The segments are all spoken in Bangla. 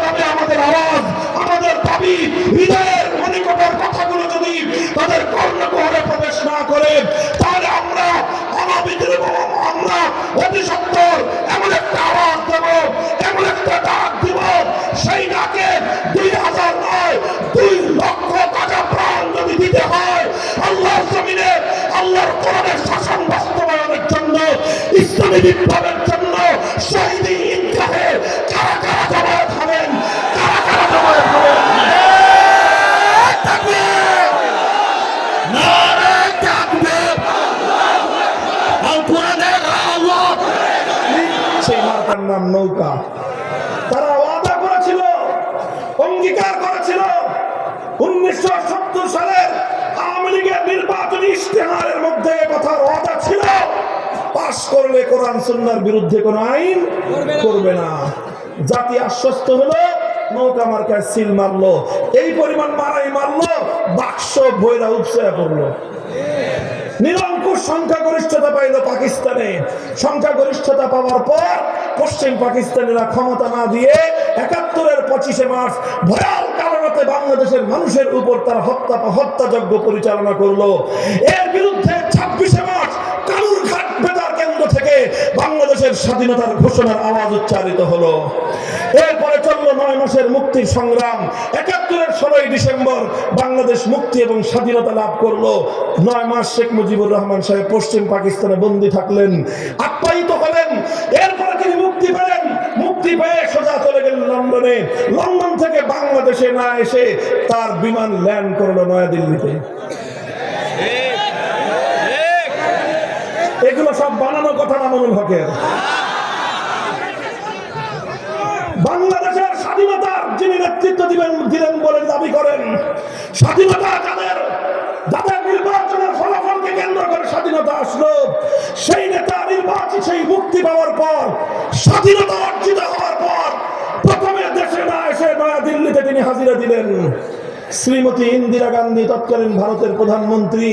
এভাবে আমাদের আওয়াজ, আমাদের দাবি, হৃদয়ের মনিকটের কথাগুলো যদি তাদের কর্ণকুহরে প্রবেশ না করে, তাহলে আমরা অনবিদ্রুপ, আমরা অতি সত্বর এমন একটা আওয়াজ দেব, এমন একটা ডাক দিব, সেই ডাকে 2000 নয় 2 লক্ষ টাকা প্রাণ যদি দিতে হয় আল্লাহর জমিনে আল্লাহর কোরআনের শাসন বাস্তবায়নের জন্য, ইসলামী বিপ্লবের জন্য, শহীদি ঈদগাহে কারা কারা জমায়েত হবেন, কারা কারা জমায়েত হবেন? সেই মার্কার নাম নৌকা। তারা ওয়াদা করেছিল, অঙ্গীকার করেছিল 1970 সালের আওয়ামী লীগের নির্বাচনী ইশতেহারের মধ্যে কথার ওয়াদা ছিল, পাশ করলে কোরআন সুন্নাহর বিরুদ্ধে কোন আইন করবে না। জাতি আশ্বস্ত হলো, নৌকা মার্কায় সিল মারলো, এই পরিমাণ মারাই মারলো, বাক্স বইরা উপসে পড়লো। নিরঙ্কুশ সংখ্যাগরিষ্ঠতা পাইল পাকিস্তানে। সংখ্যাগরিষ্ঠতা পাওয়ার পর পশ্চিম পাকিস্তানিরা ক্ষমতা না দিয়ে 71-এর 25শে মার্চ ভয়াল কারাগারে বাংলাদেশের মানুষের উপর তারা হত্যাযজ্ঞ পরিচালনা করলো। এর বিরুদ্ধে 26শে মার্চ কালুরঘাট বেতার কেন্দ্র থেকে বাংলাদেশের স্বাধীনতার ঘোষণার আওয়াজ উচ্চারিত হলো। এরপরে চললো 9 মাসের মুক্তির সংগ্রাম। 71-এর 16ই ডিসেম্বর বাংলাদেশ মুক্তি এবং স্বাধীনতা লাভ করলো। 9 মাস শেখ মুজিবুর রহমান সাহেব পশ্চিম পাকিস্তানে বন্দী থাকলেন, আপ্যায়িত হলেন। এরপরে তিনি মুক্তি পেলেন, মুক্তি পেয়ে সোজা চলে গেলেন লন্ডনে। লন্ডন থেকে বাংলাদেশে না এসে তার বিমান ল্যান্ড করলো নয়াদিল্লিতে। এগুলো সব বানানো কথা মামুনুল হকের। বাংলাদেশের স্বাধীনতার যিনি নেতৃত্ব দিলেন বলে দাবি করেন, স্বাধীনতা যাদের নির্বাচনের ফলাফলকে কেন্দ্র করে স্বাধীনতা আসলো, সেই নেতা নির্বাচিত, সেই মুক্তি পাওয়ার পর, স্বাধীনতা অর্জিত হওয়ার পর প্রথমে দেশে না এসে নয়াদিল্লিতে তিনি হাজিরা দিলেন। শ্রীমতী ইন্দিরা গান্ধী তৎকালীন ভারতের প্রধানমন্ত্রী,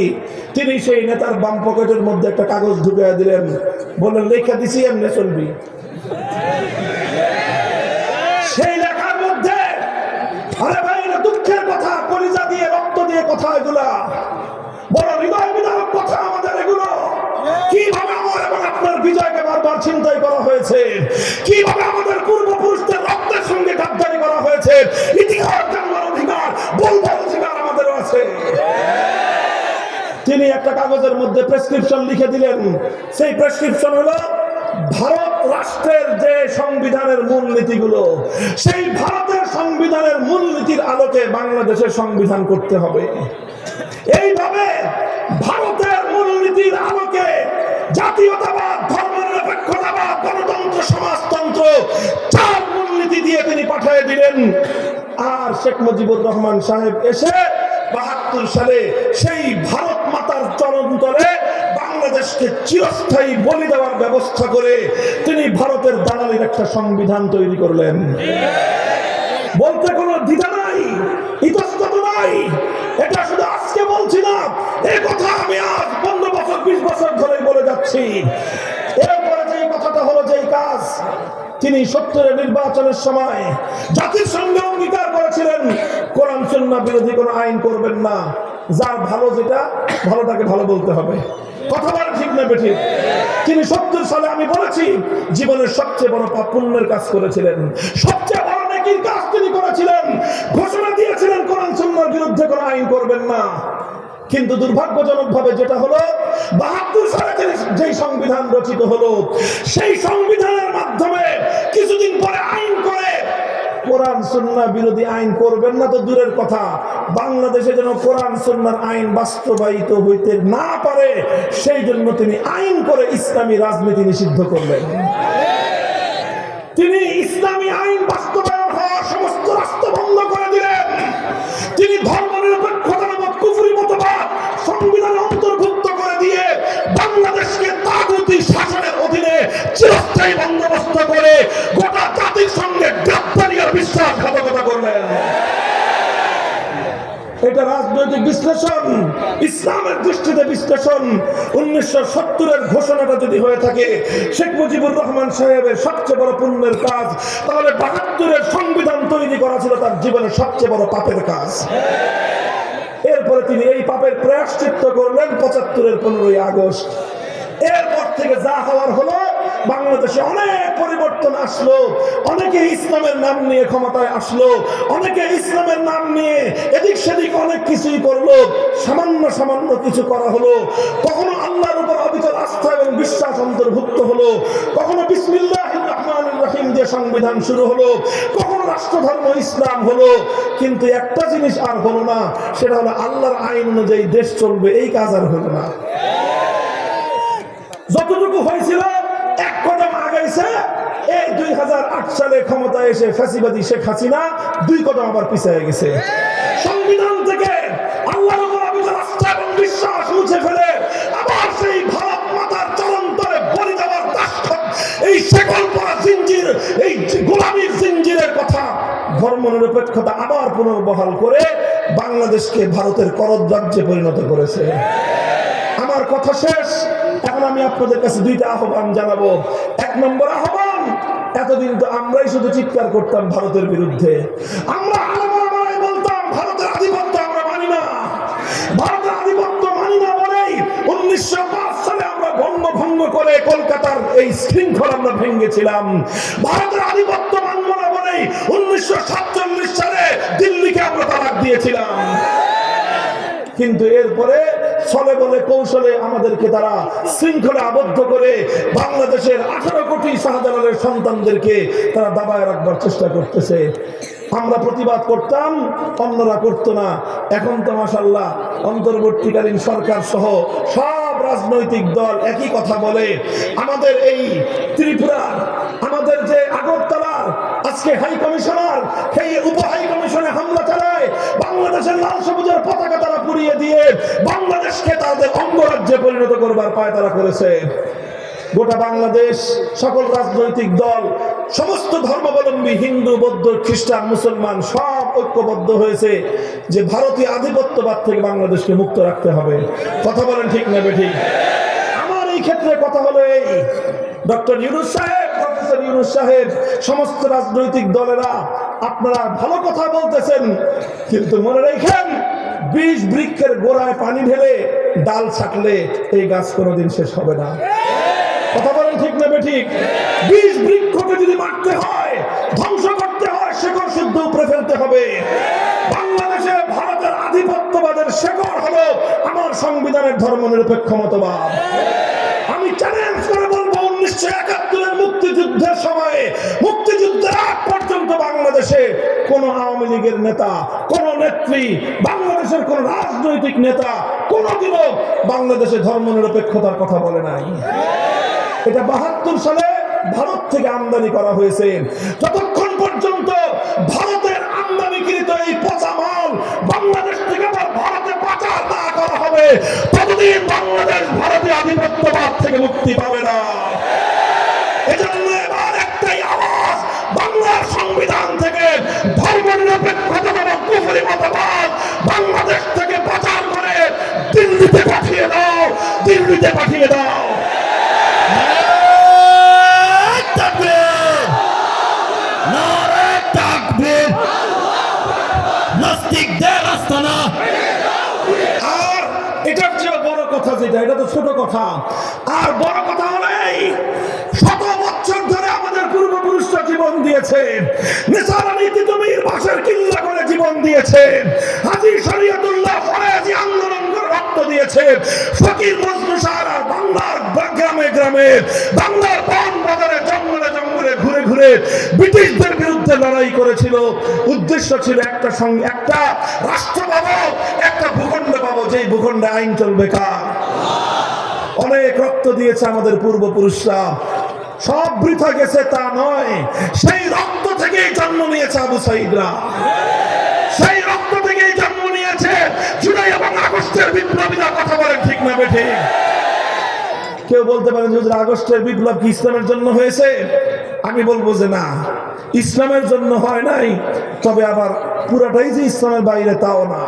তিনি সেই নেতার বাম পকেটের মধ্যে একটা কাগজ ঢুকিয়ে দিলেন, বললেন লেখা দিছি এমনি চলবি। সেই লেখার মধ্যে, আরে ভাই এটা দুঃখের কথা, কলিজা দিয়ে রক্ত দিয়ে কথা, এগুলা বড় হৃদয় বিদারক কথা আমাদের। এগুলো কিভাবে আমার এবং আপনার বিজয়কে বারবার ছিনতাই করা হয়েছে, কিভাবে আমাদের পূর্বপুরুষদের রক্তের সঙ্গে গাদ্দারি করা হয়েছে, ইতিহাস জানবার অধিকার, বলবার অধিকার আমাদেরও আছে। তিনি একটা কাগজের মধ্যে প্রেসক্রিপশন লিখে দিলেন। সেই প্রেসক্রিপশন হলো ভারত রাষ্ট্রের যে সংবিধানের মূলনীতিগুলো, সেই ভারতের সংবিধানের মূলনীতির আলোকে বাংলাদেশের সংবিধান করতে হবে। এইভাবে ভারতের মূলনীতির আলোকে জাতীয়তাবাদ, ধর্মনিরপেক্ষতাবাদ, গণতন্ত্র, সমাজতন্ত্র, 4 মূলনীতি দিয়ে তিনি পাঠিয়ে দিলেন। আর শেখ মুজিবুর রহমান সাহেব এসে 72 সালে সেই ভারত মাতার চরণ তলে বাংলাদেশকে চিরস্থায়ী বলি দেওয়ার ব্যবস্থা করে তিনি ভারতের দালালির একটা সংবিধান তৈরি করলেন। বলতে কোনো দ্বিধা নাই, ইতস্তত নাই। এটা শুধু আজকে বলছি না, এই কথা আমি আজ 15 বছর 20 বছর ধরে বলে যাচ্ছি। এরপরে যে কথাটা হলো, যে কাজ তিনি 70-এর নির্বাচনের সময় জাতির সঙ্গে অঙ্গীকার করেছিলেন, কোরআন সুন্নাহ বিরোধী কোনো আইন করবেন না, যার ভালো যেটা, ভালোটাকে ভালো বলতে হবে। কথা বলা ঠিক না বেঠিক? তিনি 70 সালে, আমি বলেছি, জীবনের সবচেয়ে বড় পুণ্যের কাজ করেছিলেন, সবচেয়ে বড় নেকির কাজ তিনি করেছিলেন। ঘোষণা দিয়েছিলেন কোরআন সুন্নাহর বিরুদ্ধে কোনো আইন করবেন না। কিন্তু দুর্ভাগ্যজনক ভাবে যেটা হলো, 72 সালে যেই সংবিধান রচিত হলো, সেই সংবিধানের মাধ্যমে কিছুদিন পরে আইন করে কোরআন সুন্নাহ বিরোধী আইন করবেন না তো দূরের কথা, বাংলাদেশে যেন কোরআন সুন্নাহর আইন বাস্তবায়িত হইতে না পারে, সেই জন্য তিনি আইন করে ইসলামী রাজনীতি নিষিদ্ধ করলেন। তিনি ইসলামী আইন বাস্তবায়ন হওয়ার সমস্ত রাস্তা বন্ধ করে দিলেন। তিনি ধর্মনিরপেক্ষতা নামক কুফরি মতবাদ সংবিধানে অন্তর্ভুক্ত করে দিয়ে বাংলাদেশকে তাগুতি শাসনের অধীনে চিরস্থায়ী বন্দোবস্ত করে গোটা জাতির সঙ্গে গাদ্দারি আর বিশ্বাসঘাতকতা করলেন। এটা রাজনৈতিক বিশ্লেষণ, ইসলামের দৃষ্টিতে বিশ্লেষণ। 1970-এর ঘোষণাটা যদি হয়ে থাকে শেখ মুজিবুর রহমান সাহেবের সবচেয়ে বড় পুণ্যের কাজ, তাহলে ৭১ সংবিধান তৈরি করা ছিল তার জীবনের সবচেয়ে বড় পাপের কাজ। এরপরে তিনি এই পাপের প্রায়শ্চিত্ত করলেন ৭৫ 15 আগস্ট। এরপর থেকে যা হওয়ার হলো, বাংলাদেশে অনেক পরিবর্তন আসলো, অনেকে ইসলামের নাম নিয়ে ক্ষমতায় আসলো, অনেকে ইসলামের নাম নিয়ে এদিক সেদিক অনেক কিছুই করলো, সামান্য সামান্য কিছু করা হলো। কখনো আল্লাহর উপর অবিচল আস্থা এবং বিশ্বাস অন্তর্ভুক্ত হলো, কখনো বিসমিল্লাহির রহমানির রহিম দিয়ে সংবিধান শুরু হলো, কখনো রাষ্ট্রধর্ম ইসলাম হলো। কিন্তু একটা জিনিস আর হলো না, সেটা হলো আল্লাহর আইন অনুযায়ী দেশ চলবে, এই কাজ আর হলো না। যতটুকু হয়েছিল এক কদম আগাইছে, এই 2008 সালে ক্ষমতায় এসে ফ্যাসিবাদী শেখ হাসিনা 2 কদম আবার পিছিয়ে গেছে। সংবিধান থেকে আল্লাহর উপর অবিচল আস্থা এবং বিশ্বাস মুছে ফেলে আবার সেই ভারত মাতার চরণতলে বলি দেওয়ার দাসত্ব, এই শেকল পরা জিঞ্জির, এই গোলামীর জিঞ্জিরের কথা, ধর্মনিরপেক্ষতা আবার পুনর্বহাল করে বাংলাদেশকে ভারতের করদ রাজ্যে পরিণত করেছে। আমার কথা শেষ। এখন আমি আপনাদের কাছে 2টা আহ্বান জানাবো। 1 নম্বর আহ্বান, এতদিন তো আমরাই শুধু চিৎকার করতাম ভারতের বিরুদ্ধে, আমরা আলেমরা বলতাম ভারতের আধিপত্য আমরা মানি না, ভারতের আধিপত্য মানি না বলেই 1905 সালে আমরা বঙ্গভঙ্গ করে কলকাতার এই শৃঙ্খলা আমরা ভেঙেছিলাম। ভারতের আধিপত্য মানব না বলেই 1947 সালে দিল্লিকে আমরা তালাক দিয়েছিলাম। কিন্তু এরপরে ছলে বলে কৌশলে আমাদেরকে তারা শৃঙ্খলা আবদ্ধ করে বাংলাদেশের 18 কোটি শাহজালালের সন্তানদেরকে তারা দাবায় রাখবার চেষ্টা করতেছে। আমরা প্রতিবাদ করতাম, অন্যরা করতো না। এখন তো মাশাআল্লাহ অন্তর্বর্তীকালীন সরকার সহ সব রাজনৈতিক দল একই কথা বলে। আমাদের এই ত্রিপুরার, আমাদের যে আগরতলার আজকে হাই কমিশনার, সেই উপ হাই কমিশনে হামলা চালায়, বাংলাদেশের লাল সবুজের পতাকা তারা পুড়িয়ে দিয়ে বাংলাদেশকে তাদের অঙ্গরাজ্যে পরিণত করবার পায় তারা করেছে। গোটা বাংলাদেশ, সকল রাজনৈতিক দল, সমস্ত ধর্মাবলম্বী, হিন্দু, বৌদ্ধ, খ্রিস্টান, মুসলমান সব ঐক্যবদ্ধ হয়েছে যে ভারতীয় আধিপত্যবাদ থেকে বাংলাদেশকে মুক্ত রাখতে হবে। কথা বলেন ঠিক না বেঠিক? আমার এই ক্ষেত্রে কথা হলো এই, ডক্টর ইউনূস সাহেব, প্রফেসর ইউনূস সাহেব, সমস্ত রাজনৈতিক দলেরা আপনারা ভালো কথা বলতেছেন, কিন্তু মনে রাখেন 20 বৃক্ষের গোড়ায় পানি ঢেলে ডাল ছাকলে এই গাছ কোনোদিন শেষ হবে না। কথা বলেন ঠিক না বেঠিক? 20 বৃক্ষকে যদি মারতে হয়, ধ্বংস করতে হয়, শেকড় শুদ্ধ উপরে ফেলতে হবে। বাংলাদেশে ভারতের আধিপত্যবাদের শেকড় হলো আমার সংবিধানের ধর্মনিরপেক্ষ মতবাদ। আমি চ্যালেঞ্জ করে বলবো, 1971 মুক্তিযুদ্ধের সময়ে, মুক্তিযুদ্ধের আগ পর্যন্ত বাংলাদেশে কোন আওয়ামী লীগের নেতা, কোন নেত্রী, বাংলাদেশের কোন রাজনৈতিক নেতা কোনদিনও বাংলাদেশে ধর্মনিরপেক্ষতার কথা বলে নাই। এটা 72 সালে ভারত থেকে আমদানি করা হয়েছে। যতক্ষণ পর্যন্ত ভারতের আমদানিকৃত এই পচা মাল বাংলাদেশ থেকে আবার ভারতে পাচার না করা হবে, ততদিন বাংলাদেশ ভারতীয় আধিপত্যবাদ থেকে মুক্তি পাবে না। এজন্য এবার একটাই আওয়াজ, বাংলার সংবিধান থেকে ধর্মনিরপেক্ষতা এবং কুফরি মতবাদ বাংলাদেশ থেকে পাচার করে দিল্লিতে পাঠিয়ে দাও, দিল্লিতে পাঠিয়ে দাও। আর এটার চেয়ে বড় কথা যেটা, এটা তো ছোট কথা, আর বড় কথা হলো এই, 100 বছর ধরে আমাদের পূর্বপুরুষরা জীবন দিয়েছে, নিসার আলী তিতুমীর বাঁশের কিল্লা করে জীবন দিয়েছে, হাজী শরীয়তুল্লাহ ফরাজি আন্দোলন করে রক্ত দিয়েছে, ফকির মজনু সারা বাংলার গ্রামে গ্রামে, বাংলার বন বাজারে, জঙ্গলে জঙ্গলে ঘুরে ঘুরে ব্রিটিশদের বিরুদ্ধে লড়াই করেছিল। উদ্দেশ্য ছিল একটা রাষ্ট্র পাবো, একটা ভূখণ্ড পাবো, যেই ভূখণ্ডে আইন চলবে কার। অনেক রক্ত দিয়েছে আমাদের পূর্বপুরুষরা, সব বৃথা গেছে তা নয়, সেই রক্ত থেকেই জন্ম নিয়েছে আবু সাঈদরা, সেই রক্ত থেকেই জন্ম নিয়েছে জুলাই এবং আগস্টের বিপ্লবীরা। কথা বলেন ঠিক না বেঠিক? কেউ বলতে পারেন যে আগস্টের বিপ্লব কি ইসলামের জন্য হয়েছে? আমি বলবো যে না, ইসলামের জন্য হয় নাই, তবে আবার পুরাটাই যে ইসলামের বাইরে তাও না।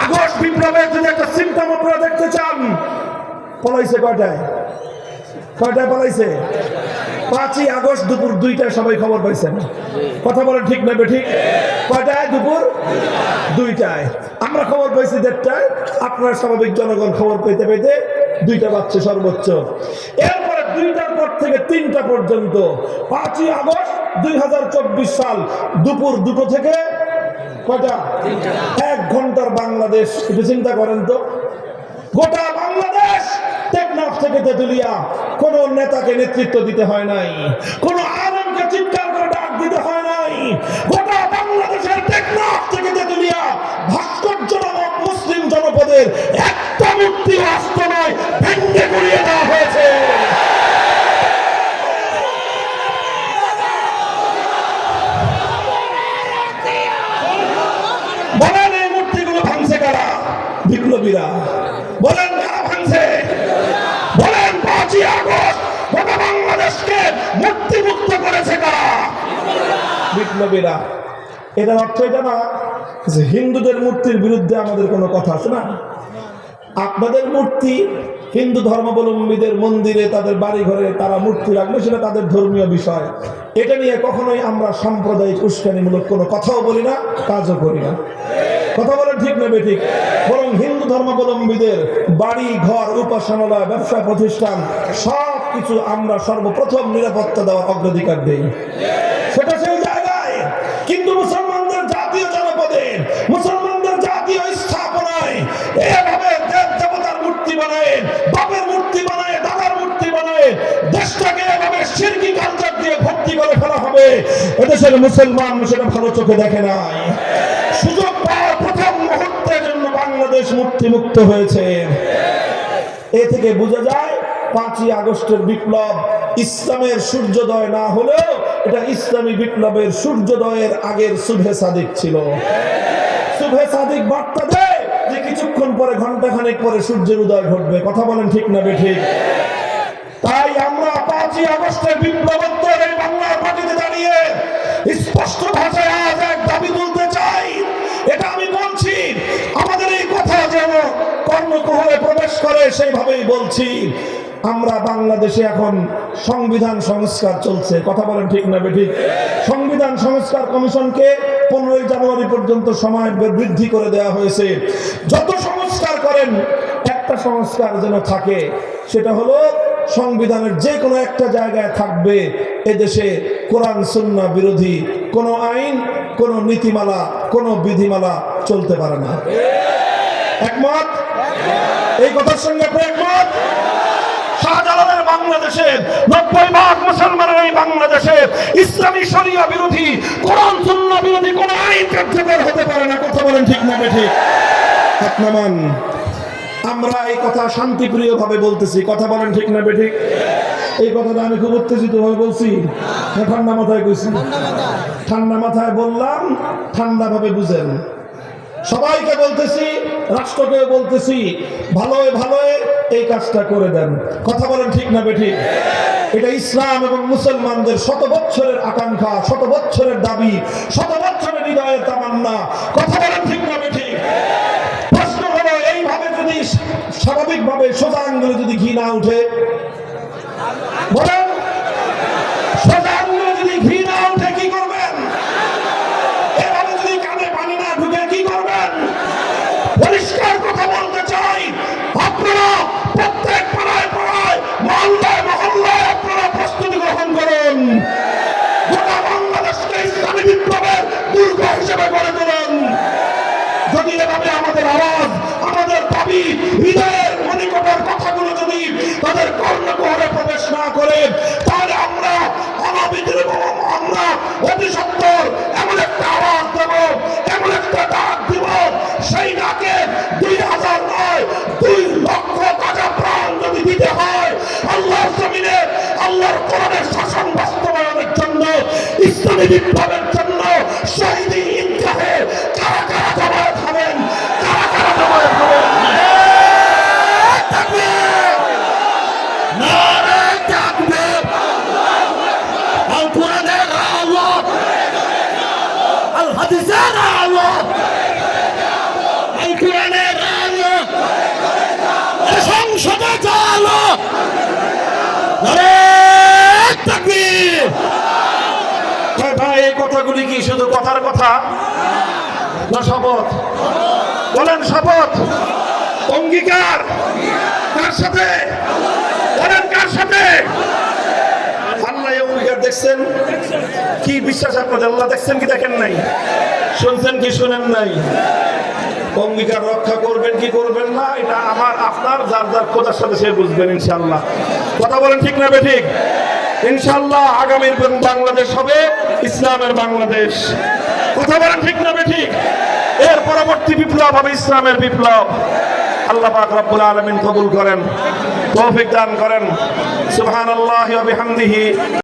আগস্ট বিপ্লবের যদি একটা সিম্পটম আপনারা দেখতে চান, পলাইছে কয়টায়? কয়টায় পলাইছে? 5ই আগস্ট দুপুর 2টায় সবাই খবর পাইছেন। কথা বলেন ঠিক না বেঠিক? কয়টায়? দুপুর 2টায়। আমরা খবর পাইছি 1:30টায়। আপনারা স্বাভাবিক জনগণ খবর পেতে পেতে 2টা বাজছে সর্বোচ্চ। এরপরে 2টার পর থেকে 3টা পর্যন্ত 5ই আগস্ট 2024 সাল দুপুর 2টো থেকে কয়টা? 1 ঘন্টার বাংলাদেশ। একটু চিন্তা করেন তো, গোটা বাংলাদেশ টেকনাফ থেকে তেতুলিয়া কোন নেতাকে নেতৃত্ব দিতে হয় নাই, কোন আলেমকে চিৎকার করে ডাক দিতে হয় নাই। গোটা বাংলাদেশের টেকনাফ থেকে তেতুলিয়া ভাস্কর্য নামক মুসলিম জনপদের একটা মূর্তি আসত নয়, ভেঙে গুড়িয়ে দেওয়া হয়েছে। বলেন এই মূর্তিগুলো ভাঙছে কারা? বিপ্লবীরা। বলেন কারা ভাঙছে? বলেন 5ই আগস্ট গোটা বাংলাদেশকে মুক্তিমুক্ত করেছে কারা? বিপ্লবীরা। এটার অর্থ এটা না যে হিন্দুদের মূর্তির বিরুদ্ধে আমাদের কোনো কথা আছে না। আপনাদের মূর্তি হিন্দু ধর্মাবলম্বীদের মন্দিরে, তাদের বাড়ি ঘরে তারা মূর্তি রাখবে, সেটা তাদের ধর্মীয় বিষয়। এটা নিয়ে কখনোই আমরা সাম্প্রদায়িক উস্কানিমূলক কোনো কথাও বলি না, কাজও করি না। কথা বলেন ঠিক না বেঠিক? বরং হিন্দু ধর্মাবলম্বীদের বাড়ি ঘর, উপাসনালয়, ব্যবসা প্রতিষ্ঠান সবকিছু আমরা সর্বপ্রথম নিরাপত্তা দেওয়ার অগ্রাধিকার দেই, সেটা সেই জায়গায়। কিন্তু মুসলমানদের জাতীয় জনপদে, মুসলমানদের জাতীয় স্থাপনায় এভাবে দেবতার মূর্তি বানায়, বাপের মূর্তি বানায়, দাদার মূর্তি বানায়, দেশটাকে এভাবে শিরকি কালচার দিয়ে ভর্তি করে ফেলা হবে, এদেশের মুসলমান সেটা ভালো চোখে দেখে নাই। সুযোগ পাওয়ার প্রথম মুহূর্তের জন্য বাংলাদেশ মুক্তিমুক্ত হয়েছে। এ থেকে বোঝা যায় 5ই আগস্টের বিপ্লব ইসলামের সূর্যোদয় না হলেও এটা ইসলামী বিপ্লবের সূর্যোদয়ের আগের সুবহে সাদিক ছিল। সুবহে সাদিক বার্তা দেয় যে কিছুক্ষণ পরে, ঘন্টাখানেক পরে সূর্যের উদয় ঘটবে। কথা বলেন ঠিক না বেঠিক? তাই আমরা 5ই আগস্টের বিপ্লবোত্তর এই বাংলার মাটিতে দাঁড়িয়ে স্পষ্ট ভাষায় আজ এক দাবি তুলতে চাই। এটা আমি বলছি, আমাদের এই কথা যেন কর্ণকুহরে প্রবেশ করে সেইভাবেই বলছি। আমরা বাংলাদেশে এখন সংবিধান সংস্কার চলছে। কথা বলেন ঠিক না বেঠিক? সংবিধান সংস্কার কমিশনকে 15ই জানুয়ারি পর্যন্ত সময় বৃদ্ধি করে দেওয়া হয়েছে। যত সংস্কার করেন, একটা সংস্কার যেন থাকে, সেটা হলো সংবিধানের যে কোনো একটা জায়গায় থাকবে এদেশে কোরআন সুন্নাহ বিরোধী কোনো আইন, কোনো নীতিমালা, কোনো বিধিমালা চলতে পারে না। একমত? এই কথার সঙ্গে আপনি একমত? শাহজালালের বাংলাদেশে 90% মুসলমানের এই বাংলাদেশে ইসলামী শরিয়া বিরোধী, কোরআন সুন্নাহ বিরোধী কোন আইন কার্যকর হতে পারে না। কথা বলেন ঠিক না বেঠিক? হাত নামান। আমরা এই কথা শান্তিপ্রিয় ভাবে বলতেছি। কথা বলেন ঠিক না বেঠিক? এই কথাটা আমি খুব উত্তেজিত ভাবে বলছি, ঠান্ডা মাথায় কইছি। ঠান্ডা মাথায় বললাম, ঠান্ডা ভাবে বুঝেন। সবাইকে বলতেছি, রাষ্ট্রকে বলতেছি, ভালোয় ভালোয় এই কাজটা করে দেন। কথা বলেন ঠিক না বেঠিক? এটা ইসলাম এবং মুসলমানদের শত বছরের আকাঙ্ক্ষা, শত বছরের দাবি, শত বছরের হৃদয়ের তামান্না। কথা বলেন ঠিক না বেঠিক? প্রশ্ন হলো, এইভাবে যদি স্বাভাবিকভাবে সোজা আঙ্গুলে যদি ঘি না উঠে, বলেন সোজা আঙ্গুলে যদি ঘি না উঠে কি করবেন? এভাবে যদি কানে পানি না ঢুকে কি করবেন? পরিষ্কার কথা বলতে চাই, আপনারা প্রত্যেক পাড়ায় পাড়ায়, মহল্লায় মহল্লায় আপনারা প্রস্তুতি গ্রহণ করুন। গোটা বাংলাদেশকে ইসলামী বিপ্লবের দুর্গ হিসেবে গড়ে তুলুন। যদি এভাবে আমাদের আওয়াজ, আমাদের দাবি, হৃদয়ের মনিকটের কথাগুলো যদি তাদের কর্ণকুহরে প্রবেশ না করে, তাহলে আমরা অনবিদ্রুপ, আমরা অতি সত্বর এমন একটা আওয়াজ দেব, এমন একটা ডাক দিব, সেই ডাকে 2000 নয় 2 লক্ষ তাজা প্রাণ যদি দিতে হয় আল্লাহর জমিনে, আল্লাহর কোরআনের শাসন বাস্তবায়নের জন্য, ইসলামী বিপ্লবের জন্য, শহীদি ঈদগাহে কারা কারা জমায়েত হবেন? কারা কারা জমায়েত হবেন? সংসদে চালো, ভাই এই কথাগুলি কি শুধু কথার কথা না শপথ? বলেন শপথ, অঙ্গীকার কার সাথে? বলেন কার সাথে? আল্লাহ এই অঙ্গীকার দেখছেন? কি বিশ্বাস আপনাদের? আল্লাহ দেখছেন কি দেখেন নাই? শুনছেন কি শুনেন নাই? অঙ্গীকার রক্ষা করবেন কি করবেন না, এটা আমার আপনার যার যার খোদার সাথে সে বুঝবেন ইনশাআল্লাহ। কথা বলেন ঠিক না বেঠিক? ইনশাআল্লাহ আগামীর বাংলাদেশ হবে ইসলামের বাংলাদেশ। কথা বলেন ঠিক না বেঠিক? এর পরবর্তী বিপ্লব হবে ইসলামের বিপ্লব। আল্লাহ পাক রব্বুল আলামিন কবুল করেন, তৌফিক দান করেন। সুবহানাল্লাহি ওয়া বিহামদিহি।